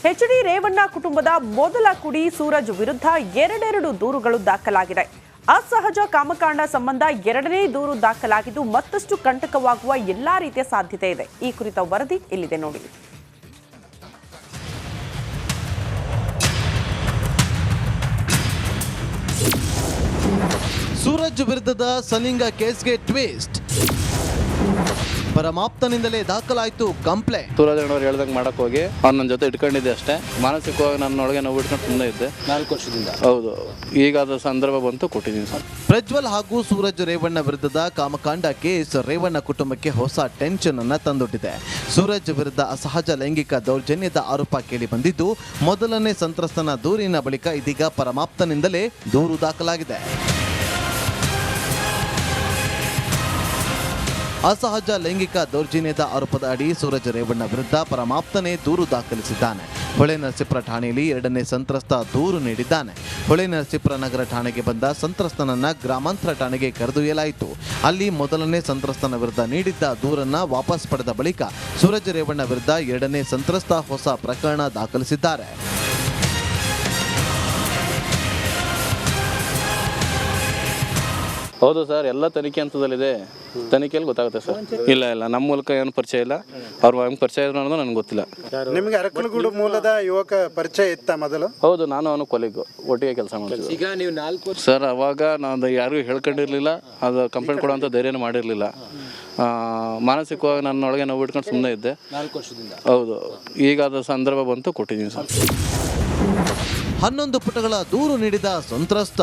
H D. Revanna ಕುಟುಂಬದ ಮೊದಲ ಕುಡಿ ಸೂರಜ್ ವಿರುದ್ಧ ಎರಡೆರಡು ದೂರುಗಳು ದಾಖಲಾಗಿದೆ. ಅಸಹಜ ಕಾಮಕಾಂಡ ಸಂಬಂಧ ಎರಡನೇ ದೂರು ದಾಖಲಾಗಿದ್ದು ಮತ್ತಷ್ಟು ಕಂಟಕವಾಗುವ ಎಲ್ಲಾ ರೀತಿಯ ಸಾಧ್ಯತೆ ಇದೆ. ಈ ಕುರಿತ ವರದಿ ಇಲ್ಲಿದೆ ನೋಡಿ. ಸೂರಜ್ ವಿರುದ್ಧದ ಸಲಿಂಗ ಕೇಸ್ಗೆ ಟ್ವಿಸ್ಟ್. ಪರಮಾಪ್ತನಿಂದಲೇ ದಾಖಲಾಯಿತು ಕಂಪ್ಲೇಂಟ್. ಸೂರಜ್ ಅಣ್ಣವ್ರು ಹೇಳ್ದಂಗೆ ಮಾಡಕ್ ಹೋಗಿ ಅವ್ನು ನನ್ನ ಜೊತೆ ಇಟ್ಕೊಂಡಿದ್ದೆ ಅಷ್ಟೇ. ಮಾನಸಿಕವಾಗಿ ನನ್ನೊಳಗೆ ನೋವು ಇಟ್ಕೊಂಡು ಸುಮ್ಮನೆ ಇದ್ದೆ 4 ವರ್ಷದಿಂದ. ಹೌದು, ಈಗ ಅದು ಸಂದರ್ಭ ಬಂತು ಕೊಟ್ಟಿದ್ದೀನಿ ಸರ್. ಪ್ರಜ್ವಲ್ ಹಾಗೂ ಸೂರಜ್ ರೇವಣ್ಣ ವಿರುದ್ಧದ ಕಾಮಕಾಂಡ ಕೇಸ್ ರೇವಣ್ಣ ಕುಟುಂಬಕ್ಕೆ ಹೊಸ ಟೆನ್ಷನ್ ಅನ್ನ ತಂದೊಡ್ಡಿದೆ. ಸೂರಜ್ ವಿರುದ್ಧ ಅಸಹಜ ಲೈಂಗಿಕ ದೌರ್ಜನ್ಯದ ಆರೋಪ ಕೇಳಿ ಬಂದಿದ್ದು, ಮೊದಲನೇ ಸಂತ್ರಸ್ತನ ದೂರಿನ ಬಳಿಕ ಇದೀಗ ಪರಮಾಪ್ತನಿಂದಲೇ ದೂರು ದಾಖಲಾಗಿದೆ. ಅಸಹಜ ಲೈಂಗಿಕ ದೌರ್ಜನ್ಯದ ಆರೋಪದ ಅಡಿ ಸೂರಜ್ ರೇವಣ್ಣ ವಿರುದ್ಧ ಪರಮಾಪ್ತನೇ ದೂರು ದಾಖಲಿಸಿದ್ದಾನೆ. ಹೊಳೆನರಸೀಪುರ ಠಾಣೆಯಲ್ಲಿ ಎರಡನೇ ಸಂತ್ರಸ್ತ ದೂರು ನೀಡಿದ್ದಾನೆ. ಹೊಳೆನರಸೀಪುರ ನಗರ ಠಾಣೆಗೆ ಬಂದ ಸಂತ್ರಸ್ತನನ್ನ ಗ್ರಾಮಾಂತರ ಠಾಣೆಗೆ ಕರೆದೊಯ್ಯಲಾಯಿತು. ಅಲ್ಲಿ ಮೊದಲನೇ ಸಂತ್ರಸ್ತನ ವಿರುದ್ಧ ನೀಡಿದ್ದ ದೂರನ್ನ ವಾಪಸ್ ಪಡೆದ ಬಳಿಕ ಸೂರಜ್ ರೇವಣ್ಣ ವಿರುದ್ಧ ಎರಡನೇ ಸಂತ್ರಸ್ತ ಹೊಸ ಪ್ರಕರಣ ದಾಖಲಿಸಿದ್ದಾರೆ. ಹೌದು ಸರ್, ಎಲ್ಲ ತನಿಖೆ ಹಂತದಲ್ಲಿದೆ. ತನಿಖೆಯಲ್ಲಿ ಗೊತ್ತಾಗುತ್ತೆ ಸರ್. ಇಲ್ಲ ನಮ್ಮ ಮೂಲಕ ಏನು ಪರಿಚಯ ಇಲ್ಲ. ಅವ್ರ ಹೆಂಗೆ ಪರಿಚಯ ಇದ್ರು ಅನ್ನೋದು ನನಗೆ ಗೊತ್ತಿಲ್ಲ. ನಿಮಗೆ ಅರಕಲಗೂಡು ಮೂಲದ ಯುವಕ ಪರಿಚಯ ಇತ್ತ ಮೊದಲು? ಹೌದು, ನಾನು ಅವನು ಕೊಲಿಗು ಒಟ್ಟಿಗೆ ಕೆಲಸ ಮಾಡ್ತೀವಿ. ಈಗ ನೀವು 4 ಸರ್, ಅವಾಗ ನಾನು ಯಾರಿಗೂ ಹೇಳ್ಕೊಂಡಿರಲಿಲ್ಲ, ಅದು ಕಂಪ್ಲೇಂಟ್ ಕೊಡುವಂಥ ಧೈರ್ಯನೂ ಮಾಡಿರಲಿಲ್ಲ. ಮಾನಸಿಕವಾಗಿ ನನ್ನೊಳಗೆ ನೋವು ಇಟ್ಕೊಂಡು ಸುಮ್ಮನೆ ಇದ್ದೆ 4 ವರ್ಷದಿಂದ. ಹೌದು, ಈಗ ಅದು ಸಂದರ್ಭ ಬಂತು ಕೊಟ್ಟಿದ್ದೀನಿ ಸರ್. 11 ಪುಟಗಳ ದೂರು ನೀಡಿದ ಸಂತ್ರಸ್ತ.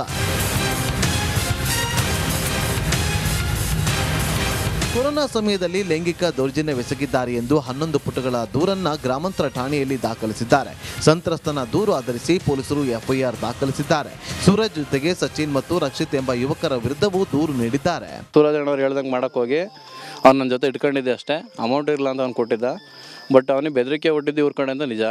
ಕೊರೋನಾ ಸಮಯದಲ್ಲಿ ಲೈಂಗಿಕ ದೌರ್ಜನ್ಯವೆಸಗಿದ್ದಾರೆ ಎಂದು 11 ಪುಟಗಳ ದೂರನ್ನ ಗ್ರಾಮಾಂತರ ಠಾಣೆಯಲ್ಲಿ ದಾಖಲಿಸಿದ್ದಾರೆ. ಸಂತ್ರಸ್ತನ ದೂರು ಆಧರಿಸಿ ಪೊಲೀಸರು ಎಫ್ಐಆರ್ ದಾಖಲಿಸಿದ್ದಾರೆ. ಸೂರಜ್ ಜೊತೆಗೆ ಸಚಿನ್ ಮತ್ತು ರಕ್ಷಿತ್ ಎಂಬ ಯುವಕರ ವಿರುದ್ಧವೂ ದೂರು ನೀಡಿದ್ದಾರೆ. ಸೂರಜ್ ಅಣ್ಣವ್ರು ಹೇಳ್ದಂಗೆ ಮಾಡಕ್ ಹೋಗಿ ಅವ್ನು ನನ್ನ ಜೊತೆ ಇಟ್ಕೊಂಡಿದ್ದೆ ಅಷ್ಟೇ. ಅಮೌಂಟ್ ಇರಲ್ಲ ಅಂತ ಅವ್ನು ಕೊಟ್ಟಿದ್ದ. ಬಟ್ ಅವನಿಗೆ ಬೆದರಿಕೆ ಒಟ್ಟಿದ್ದು ಇವ್ರ ಕಡೆ ಅಂತ ನಿಜ.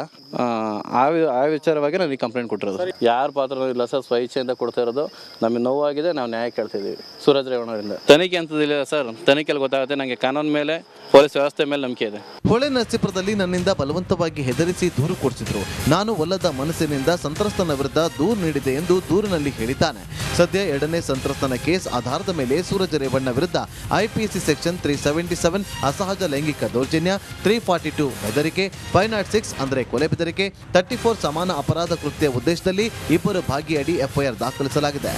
ಆ ವಿಚಾರವಾಗಿ ನನಗೆ ಕಂಪ್ಲೇಂಟ್ ಕೊಟ್ಟಿರೋದು. ಯಾರ ಪಾತ್ರ ಇಲ್ಲ ಸರ್, ಸ್ವಇಚ್ಛೆಯಿಂದ ಕೊಡ್ತಾ ಇರೋದು. ನಮಗೆ ನೋವಾಗಿದೆ, ನಾವು ನ್ಯಾಯ ಕೇಳ್ತಿದ್ದೀವಿ ಸೂರಜ್ ರೇವಣ್ಣವರಿಂದ. ತನಿಖೆ ಅಂತದಿಲ್ಲ ಸರ್, ತನಿಖೆಯಲ್ಲಿ ಗೊತ್ತಾಗುತ್ತೆ. ನನಗೆ ಕಾನೂನು ಮೇಲೆ, ಪೊಲೀಸ್ ವ್ಯವಸ್ಥೆ ಮೇಲೆ ನಂಬಿಕೆ ಇದೆ. ಹೊಳೆನರಸೀಪುರದಲ್ಲಿ ನನ್ನಿಂದ ಬಲವಂತವಾಗಿ ಹೆದರಿಸಿ ದೂರು ಕೊಡಿಸಿದ್ರು. ನಾನು ಒಲ್ಲದ ಮನಸ್ಸಿನಿಂದ ಸಂತ್ರಸ್ತನ ವಿರುದ್ಧ ದೂರು ನೀಡಿದೆ ಎಂದು ದೂರಿನಲ್ಲಿ ಹೇಳಿದ್ದಾನೆ. ಸದ್ಯ ಎರಡನೇ ಸಂತ್ರಸ್ತನ ಕೇಸ್ ಆಧಾರದ ಮೇಲೆ ಸೂರಜ್ ರೇವಣ್ಣ ವಿರುದ್ಧ ಐಪಿಸಿ ಸೆಕ್ಷನ್ 377 ಅಸಹಜ ಲೈಂಗಿಕ ದೌರ್ಜನ್ಯ, 342 ಬೆದರಿಕೆ, 506 ಅಂದರೆ ಕೊಲೆ ಬೆದರಿಕೆ, 34 ಸಮಾನ ಅಪರಾಧ ಕೃತ್ಯ ಉದ್ದೇಶದಲ್ಲಿ ಇಬ್ಬರು ಭಾಗಿಯಾಡಿ ಎಫ್ಐಆರ್ ದಾಖಲಿಸಲಾಗಿದೆ.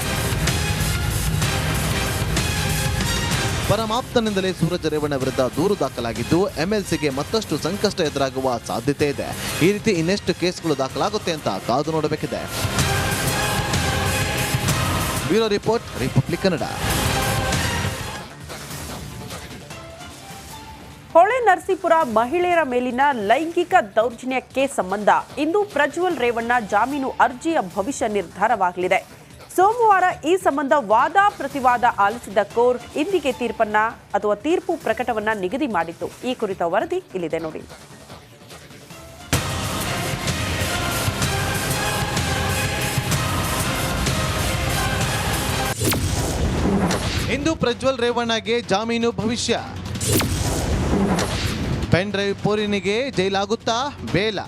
ಪರಮಾಪ್ತನಿಂದಲೇ ಸೂರಜ್ ರೇವಣ್ಣ ವಿರುದ್ಧ ದೂರು ದಾಖಲಾಗಿದ್ದು ಎಂಎಲ್ಸಿಗೆ ಮತ್ತಷ್ಟು ಸಂಕಷ್ಟ ಎದುರಾಗುವ ಸಾಧ್ಯತೆ ಇದೆ. ಈ ರೀತಿ ಇನ್ನೆಷ್ಟು ಕೇಸ್ಗಳು ದಾಖಲಾಗುತ್ತೆ ಅಂತ ಕಾದು ನೋಡಬೇಕಿದೆ. Bureau report, Republic Kannada. Holenarasipura ಮಹಿಳೆಯರ ಮೇಲಿನ ಲೈಂಗಿಕ ದೌರ್ಜನ್ಯ ಕೇಸ್ ಸಂಬಂಧ ಇಂದು ಪ್ರಜ್ವಲ್ ರೇವಣ್ಣ ಜಾಮೀನು ಅರ್ಜಿಯ ಭವಿಷ್ಯ ನಿರ್ಧಾರವಾಗಲಿದೆ. ಸೋಮವಾರ ಈ ಸಂಬಂಧ ವಾದ ಪ್ರತಿವಾದ ಆಲಿಸಿದ ಕೋರ್ಟ್ ಇಂದಿಗೆ ತೀರ್ಪು ಪ್ರಕಟವನ್ನ ನಿಗದಿ ಮಾಡಿತ್ತು. ಈ ಕುರಿತ ವರದಿ ಇಲ್ಲಿದೆ ನೋಡಿ. ಇಂದು ಪ್ರಜ್ವಲ್ ರೇವಣ್ಣಗೆ ಜಾಮೀನು ಭವಿಷ್ಯ. ಪೆನ್ ಡ್ರೈವ್ ಪೋರಿನಿಗೆ ಜೈಲಾಗುತ್ತಾ ಬೇಲ.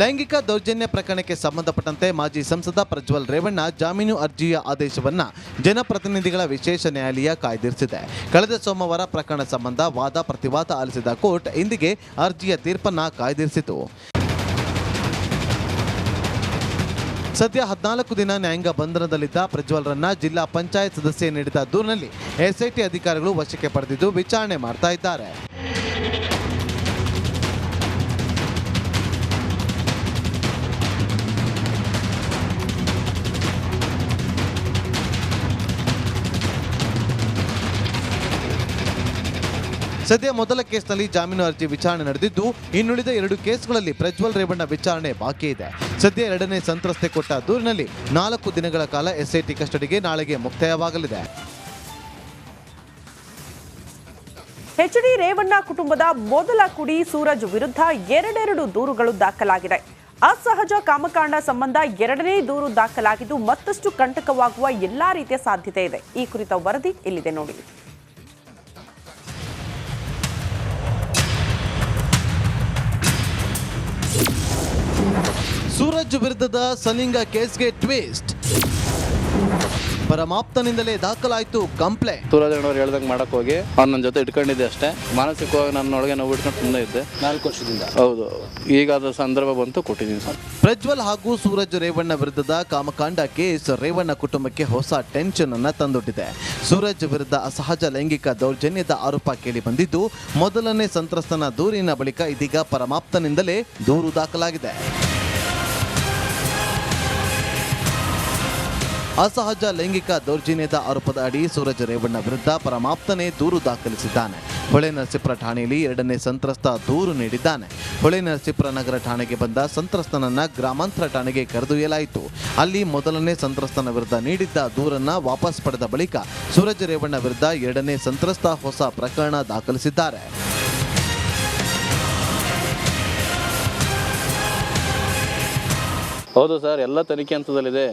ಲೈಂಗಿಕ ದೌರ್ಜನ್ಯ ಪ್ರಕರಣಕ್ಕೆ ಸಂಬಂಧಪಟ್ಟಂತೆ ಮಾಜಿ ಸಂಸದ ಪ್ರಜ್ವಲ್ ರೇವಣ್ಣ ಜಾಮೀನು ಅರ್ಜಿಯ ಆದೇಶವನ್ನ ಜನಪ್ರತಿನಿಧಿಗಳ ವಿಶೇಷ ನ್ಯಾಯಾಲಯ ಕಾಯ್ದಿರಿಸಿದೆ. ಕಳೆದ ಸೋಮವಾರ ಪ್ರಕರಣ ಸಂಬಂಧ ವಾದ ಪ್ರತಿವಾದ ಆಲಿಸಿದ ಕೋರ್ಟ್ ಇಂದಿಗೆ ಅರ್ಜಿಯ ತೀರ್ಪನ್ನ ಕಾಯ್ದಿರಿಸಿತು. ಸದ್ಯ 14 ದಿನ ನ್ಯಾಯಾಂಗ ಬಂಧನದಲ್ಲಿದ್ದ ಪ್ರಜ್ವಲ್ರನ್ನ ಜಿಲ್ಲಾ ಪಂಚಾಯತ್ ಸದಸ್ಯೆ ನೀಡಿದ ದೂರಿನಲ್ಲಿ ಎಸ್ಐಟಿ ಅಧಿಕಾರಿಗಳು ವಶಕ್ಕೆ ಪಡೆದಿದ್ದು ವಿಚಾರಣೆ ಮಾಡ್ತಾ ಇದ್ದಾರೆ. ಸದ್ಯ ಮೊದಲ ಕೇಸ್ನಲ್ಲಿ ಜಾಮೀನು ಅರ್ಜಿ ವಿಚಾರಣೆ ನಡೆದಿದ್ದು, ಇನ್ನುಳಿದ 2 ಕೇಸ್ಗಳಲ್ಲಿ ಪ್ರಜ್ವಲ್ ರೇವಣ್ಣ ವಿಚಾರಣೆ ಬಾಕಿ ಇದೆ. ಸದ್ಯ ಎರಡನೇ ಸಂತ್ರಸ್ತೆ ಕೊಟ್ಟ ದೂರಿನಲ್ಲಿ 4 ದಿನಗಳ ಕಾಲ ಎಸ್ಐಟಿ ಕಸ್ಟಡಿಗೆ ನಾಳೆಗೆ ಮುಕ್ತಾಯವಾಗಲಿದೆ. ಎಚ್.ಡಿ. ರೇವಣ್ಣ ಕುಟುಂಬದ ಮೊದಲ ಕುಡಿ ಸೂರಜ್ ವಿರುದ್ಧ ಎರಡೆರಡು ದೂರುಗಳು ದಾಖಲಾಗಿದೆ. ಅಸಹಜ ಕಾಮಕಾಂಡ ಸಂಬಂಧ ಎರಡನೇ ದೂರು ದಾಖಲಾಗಿದ್ದು ಮತ್ತಷ್ಟು ಕಂಟಕವಾಗುವ ಎಲ್ಲಾ ರೀತಿಯ ಸಾಧ್ಯತೆ ಇದೆ. ಈ ಕುರಿತ ವರದಿ ಇಲ್ಲಿದೆ ನೋಡಿ. ಸೂರಜ್ ವಿರುದ್ಧದ ಸಲಿಂಗ ಕೇಸ್ಗೆ ಟ್ವಿಸ್ಟ್. ಪರಮಾಪ್ತನಿಂದಲೇ ದಾಖಲಾಯಿತು ಕಂಪ್ಲೇಂಟ್. ಸೂರಜ್ ಅಣ್ಣವ್ರು ಹೇಳ್ದಂಗೆ ಮಾಡಕ್ ಹೋಗಿ ಅವ್ನು ನನ್ನ ಜೊತೆ ಇಟ್ಕೊಂಡಿದ್ದೆ ಅಷ್ಟೇ. ಮಾನಸಿಕವಾಗಿ ನನ್ನೊಳಗೆ ನೋವು ಇಟ್ಕೊಂಡು ಸುಮ್ಮನೆ ಇದ್ದೆ 4 ವರ್ಷದಿಂದ. ಹೌದು, ಈಗ ಅದು ಸಂದರ್ಭ ಬಂತು ಕೊಟ್ಟಿದ್ದೀನಿ ಸರ್. ಪ್ರಜ್ವಲ್ ಹಾಗೂ ಸೂರಜ್ ರೇವಣ್ಣ ವಿರುದ್ಧದ ಕಾಮಕಾಂಡ ಕೇಸ್ ರೇವಣ್ಣ ಕುಟುಂಬಕ್ಕೆ ಹೊಸ ಟೆನ್ಷನ್ ಅನ್ನ ತಂದೊಡ್ಡಿದೆ. ಸೂರಜ್ ವಿರುದ್ಧ ಅಸಹಜ ಲೈಂಗಿಕ ದೌರ್ಜನ್ಯದ ಆರೋಪ ಕೇಳಿ ಬಂದಿದ್ದು, ಮೊದಲನೇ ಸಂತ್ರಸ್ತನ ದೂರಿನ ಬಳಿಕ ಇದೀಗ ಪರಮಾಪ್ತನಿಂದಲೇ ದೂರು ದಾಖಲಾಗಿದೆ. ಅಸಹಜ ಲೈಂಗಿಕ ದೌರ್ಜನ್ಯದ ಆರೋಪದ ಅಡಿ ಸೂರಜ್ ರೇವಣ್ಣ ವಿರುದ್ಧ ಪರಮಾಪ್ತನೇ ದೂರು ದಾಖಲಿಸಿದ್ದಾನೆ. ಹೊಳೆನರಸೀಪುರ ಠಾಣೆಯಲ್ಲಿ 2ನೇ ಸಂತ್ರಸ್ತ ದೂರು ನೀಡಿದ್ದಾನೆ. ಹೊಳೆನರಸೀಪುರ ನಗರ ಠಾಣೆಗೆ ಬಂದ ಸಂತ್ರಸ್ತನನ್ನ ಗ್ರಾಮಾಂತರ ಠಾಣೆಗೆ ಕರೆದೊಯ್ಯಲಾಯಿತು. ಅಲ್ಲಿ ಮೊದಲನೇ ಸಂತ್ರಸ್ತನ ವಿರುದ್ಧ ನೀಡಿದ್ದ ದೂರನ್ನ ವಾಪಸ್ ಪಡೆದ ಬಳಿಕ ಸೂರಜ್ ರೇವಣ್ಣ ವಿರುದ್ಧ 2ನೇ ಸಂತ್ರಸ್ತ ಹೊಸ ಪ್ರಕರಣ ದಾಖಲಿಸಿದ್ದಾರೆ. ಹೌದು ಸರ್, ಎಲ್ಲ ತನಿಖೆ ಹಂತದಲ್ಲಿದೆ.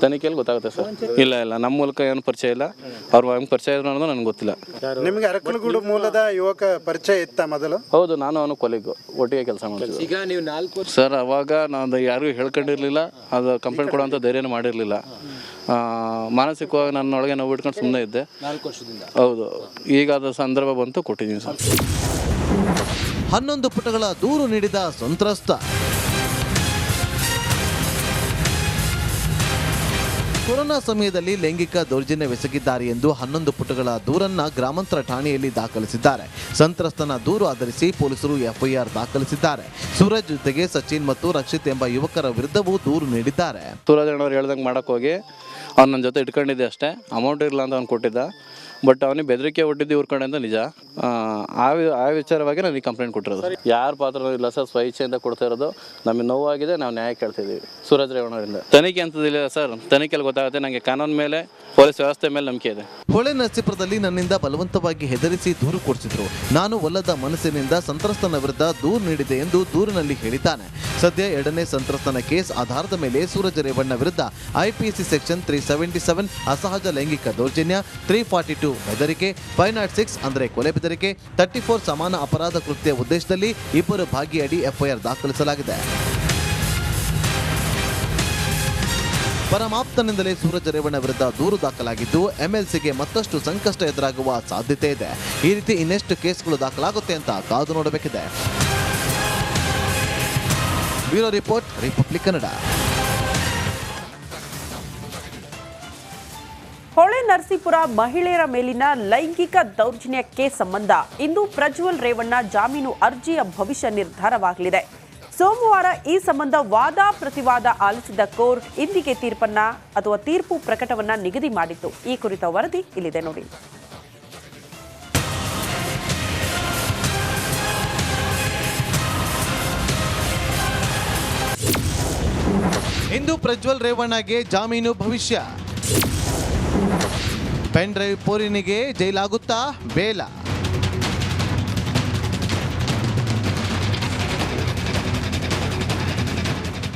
ತನಿಖೆಯಲ್ಲಿ ಗೊತ್ತಾಗುತ್ತೆ ಸರ್. ಇಲ್ಲ ನಮ್ಮ ಮೂಲಕ ಏನು ಪರಿಚಯ ಇಲ್ಲ. ಅವ್ರು ಹೆಂಗೆ ಪರಿಚಯ ಇದ್ರು ಅನ್ನೋದು ನನಗೆ ಗೊತ್ತಿಲ್ಲ. ನಿಮಗೆ ಅರಕಲಗೂಡು ಮೂಲದ ಯುವಕ ಪರಿಚಯ ಇತ್ತ ಮೊದಲು? ಹೌದು, ನಾನು ಅವನು ಕೊಲೆಗೂ ಒಟ್ಟಿಗೆ ಕೆಲಸ ಮಾಡ್ತೀವಿ. ಈಗ ನೀವು 4 ವರ್ಷ ಸರ್, ಅವಾಗ ನಾನು ಯಾರಿಗೂ ಹೇಳ್ಕೊಂಡಿರಲಿಲ್ಲ, ಅದು ಕಂಪ್ಲೇಂಟ್ ಕೊಡೋಂಥ ಧೈರ್ಯನೂ ಮಾಡಿರಲಿಲ್ಲ. ಮಾನಸಿಕವಾಗಿ ನನ್ನೊಳಗೆ ನೋವು ಇಟ್ಕೊಂಡು ಸುಮ್ಮನೆ ಇದ್ದೆ 4 ವರ್ಷದಿಂದ. ಹೌದು, ಈಗ ಅದು ಸಂದರ್ಭ ಬಂತು ಕೊಟ್ಟಿದ್ದೀನಿ ಸರ್. 11 ಪುಟಗಳ ದೂರು ನೀಡಿದ ಸಂತ್ರಸ್ತ. ಕೊರೋನಾ ಸಮಯದಲ್ಲಿ ಲೈಂಗಿಕ ದೌರ್ಜನ್ಯವೆಸಗಿದ್ದಾರೆ ಎಂದು 11 ಪುಟಗಳ ದೂರನ್ನ ಗ್ರಾಮಾಂತರ ಠಾಣೆಯಲ್ಲಿ ದಾಖಲಿಸಿದ್ದಾರೆ. ಸಂತ್ರಸ್ತನ ದೂರು ಆಧರಿಸಿ ಪೊಲೀಸರು ಎಫ್ಐಆರ್ ದಾಖಲಿಸಿದ್ದಾರೆ. ಸೂರಜ್ ಜೊತೆಗೆ ಸಚಿನ್ ಮತ್ತು ರಕ್ಷಿತ್ ಎಂಬ ಯುವಕರ ವಿರುದ್ಧವೂ ದೂರು ನೀಡಿದ್ದಾರೆ. ಸೂರಜ್ ಅಣ್ಣವ್ರು ಹೇಳ್ದಂಗೆ ಮಾಡಕ್ ಹೋಗಿ ಅವ್ನು ನನ್ನ ಜೊತೆ ಇಟ್ಕೊಂಡಿದ್ದೆ ಅಷ್ಟೇ. ಅಮೌಂಟ್ ಇರಲ್ಲ ಅಂತ ಅವ್ನು ಕೊಟ್ಟಿದ್ದ. ಬಟ್ ಅವನಿಗೆ ಬೆದರಿಕೆ ಒಟ್ಟಿದ್ದು ಇವ್ರ ಕಡೆಯಿಂದ ನಿಜ. ಆ ವಿಚಾರವಾಗಿ ನನಗೆ ಕಂಪ್ಲೇಂಟ್ ಕೊಟ್ಟಿರೋದು. ಯಾರ ಪಾತ್ರ ಇಲ್ಲ ಸರ್, ಸ್ವಇಚ್ಛೆಯಿಂದ ಕೊಡ್ತಾ ಇರೋದು. ನಮಗೆ ನೋವಾಗಿದೆ, ನಾವು ನ್ಯಾಯ ಕೇಳ್ತಿದ್ದೀವಿ ಸೂರಜ್ ರೇವಣ್ಣವರಿಂದ. ತನಿಖೆ ಅಂತದಿಲ್ಲ ಸರ್, ತನಿಖೆಯಲ್ಲಿ ಗೊತ್ತಾಗುತ್ತೆ. ನನಗೆ ಕಾನೂನು ಮೇಲೆ, ಪೊಲೀಸ್ ವ್ಯವಸ್ಥೆ ಮೇಲೆ ನಂಬಿಕೆ ಇದೆ. ಹೊಳೆನರಸೀಪುರದಲ್ಲಿ ನನ್ನಿಂದ ಬಲವಂತವಾಗಿ ಹೆದರಿಸಿ ದೂರು ಕೊಡಿಸಿದ್ರು. ನಾನು ಒಲ್ಲದ ಮನಸ್ಸಿನಿಂದ ಸಂತ್ರಸ್ತನ ವಿರುದ್ಧ ದೂರು ನೀಡಿದೆ ಎಂದು ದೂರಿನಲ್ಲಿ ಹೇಳಿದ್ದಾನೆ. ಸದ್ಯ 2ನೇ ಸಂತ್ರಸ್ತನ ಕೇಸ್ ಆಧಾರದ ಮೇಲೆ ಸೂರಜ್ ರೇವಣ್ಣ ವಿರುದ್ಧ IPC ಸೆಕ್ಷನ್ 377 ಅಸಹಜ ಲೈಂಗಿಕ ದೌರ್ಜನ್ಯ, 342 ಬೆದರಿಕೆ, 506 ಅಂದರೆ ಕೊಲೆ ಬೆದರಿಕೆ, 34 ಸಮಾನ ಅಪರಾಧ ಕೃತ್ಯ ಉದ್ದೇಶದಲ್ಲಿ 2 ಭಾಗಿಯಡಿ FIR ದಾಖಲಿಸಲಾಗಿದೆ. ಪರಮಾಪ್ತನಿಂದಲೇ ಸೂರಜ್ ರೇವಣ್ಣ ವಿರುದ್ಧ ದೂರು ದಾಖಲಾಗಿದ್ದು, MLCಗೆ ಮತ್ತಷ್ಟು ಸಂಕಷ್ಟ ಎದುರಾಗುವ ಸಾಧ್ಯತೆ ಇದೆ. ಈ ರೀತಿ ಇನ್ನೆಷ್ಟು ಕೇಸ್ಗಳು ದಾಖಲಾಗುತ್ತೆ ಅಂತ ಕಾದು ನೋಡಬೇಕಿದೆ. Bureau report, Republic Kannada. Holenarasipura ಮಹಿಳೆಯರ ಮೇಲಿನ ಲೈಂಗಿಕ ದೌರ್ಜನ್ಯಕ್ಕೆ ಸಂಬಂಧ ಇಂದು ಪ್ರಜ್ವಲ್ ರೇವಣ್ಣ ಜಾಮೀನು ಅರ್ಜಿಯ ಭವಿಷ್ಯ ನಿರ್ಧಾರವಾಗಲಿದೆ. ಸೋಮವಾರ ಈ ಸಂಬಂಧ ವಾದ ಪ್ರತಿವಾದ ಆಲಿಸಿದ ಕೋರ್ಟ್ ಇಂದಿಗೆ ತೀರ್ಪು ಪ್ರಕಟವನ್ನ ನಿಗದಿ ಮಾಡಿತ್ತು. ಈ ಕುರಿತ ವರದಿ ಇಲ್ಲಿದೆ ನೋಡಿ. ಇಂದು ಪ್ರಜ್ವಲ್ ರೇವಣ್ಣಗೆ ಜಾಮೀನು ಭವಿಷ್ಯ. ಪೆನ್ ಡ್ರೈವ್ ಪೋರಿನಿಗೆ ಜೈಲಾಗುತ್ತಾ ಬೇಲ.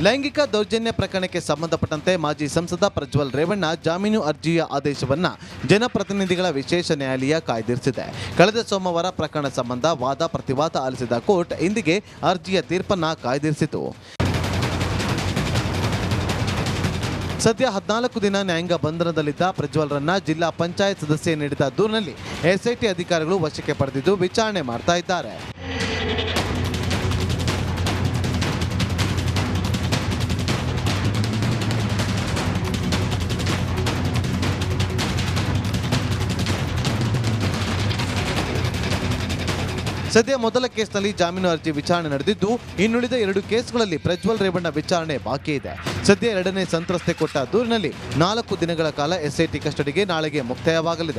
ಲೈಂಗಿಕ ದೌರ್ಜನ್ಯ ಪ್ರಕರಣಕ್ಕೆ ಸಂಬಂಧಪಟ್ಟಂತೆ ಮಾಜಿ ಸಂಸದ ಪ್ರಜ್ವಲ್ ರೇವಣ್ಣ ಜಾಮೀನು ಅರ್ಜಿಯ ಆದೇಶವನ್ನ ಜನಪ್ರತಿನಿಧಿಗಳ ವಿಶೇಷ ನ್ಯಾಯಾಲಯ ಕಾಯ್ದಿರಿಸಿದೆ. ಕಳೆದ ಸೋಮವಾರ ಪ್ರಕರಣ ಸಂಬಂಧ ವಾದ ಪ್ರತಿವಾದ ಆಲಿಸಿದ ಕೋರ್ಟ್ ಇಂದಿಗೆ ಅರ್ಜಿಯ ತೀರ್ಪನ್ನ ಕಾಯ್ದಿರಿಸಿತು. ಸದ್ಯ 14 ದಿನ ನ್ಯಾಯಾಂಗ ಬಂಧನದಲ್ಲಿದ್ದ ಪ್ರಜ್ವಲ್ರನ್ನ ಜಿಲ್ಲಾ ಪಂಚಾಯತ್ ಸದಸ್ಯೆ ನೀಡಿದ ದೂರಿನಲ್ಲಿ SIT ಅಧಿಕಾರಿಗಳು ವಶಕ್ಕೆ ಪಡೆದಿದ್ದು ವಿಚಾರಣೆ ಮಾಡ್ತಾ ಇದ್ದಾರೆ. ಸದ್ಯ ಮೊದಲ ಕೇಸ್ನಲ್ಲಿ ಜಾಮೀನು ಅರ್ಜಿ ವಿಚಾರಣೆ ನಡೆದಿದ್ದು, ಇನ್ನುಳಿದ 2 ಕೇಸ್ಗಳಲ್ಲಿ ಪ್ರಜ್ವಲ್ ರೇವಣ್ಣ ವಿಚಾರಣೆ ಬಾಕಿ ಇದೆ. ಸದ್ಯ 2ನೇ ಸಂತ್ರಸ್ತೆ ಕೊಟ್ಟ ದೂರಿನಲ್ಲಿ 4 ದಿನಗಳ ಕಾಲ SIT ಕಸ್ಟಡಿಗೆ ನಾಳೆಗೆ ಮುಕ್ತಾಯವಾಗಲಿದೆ.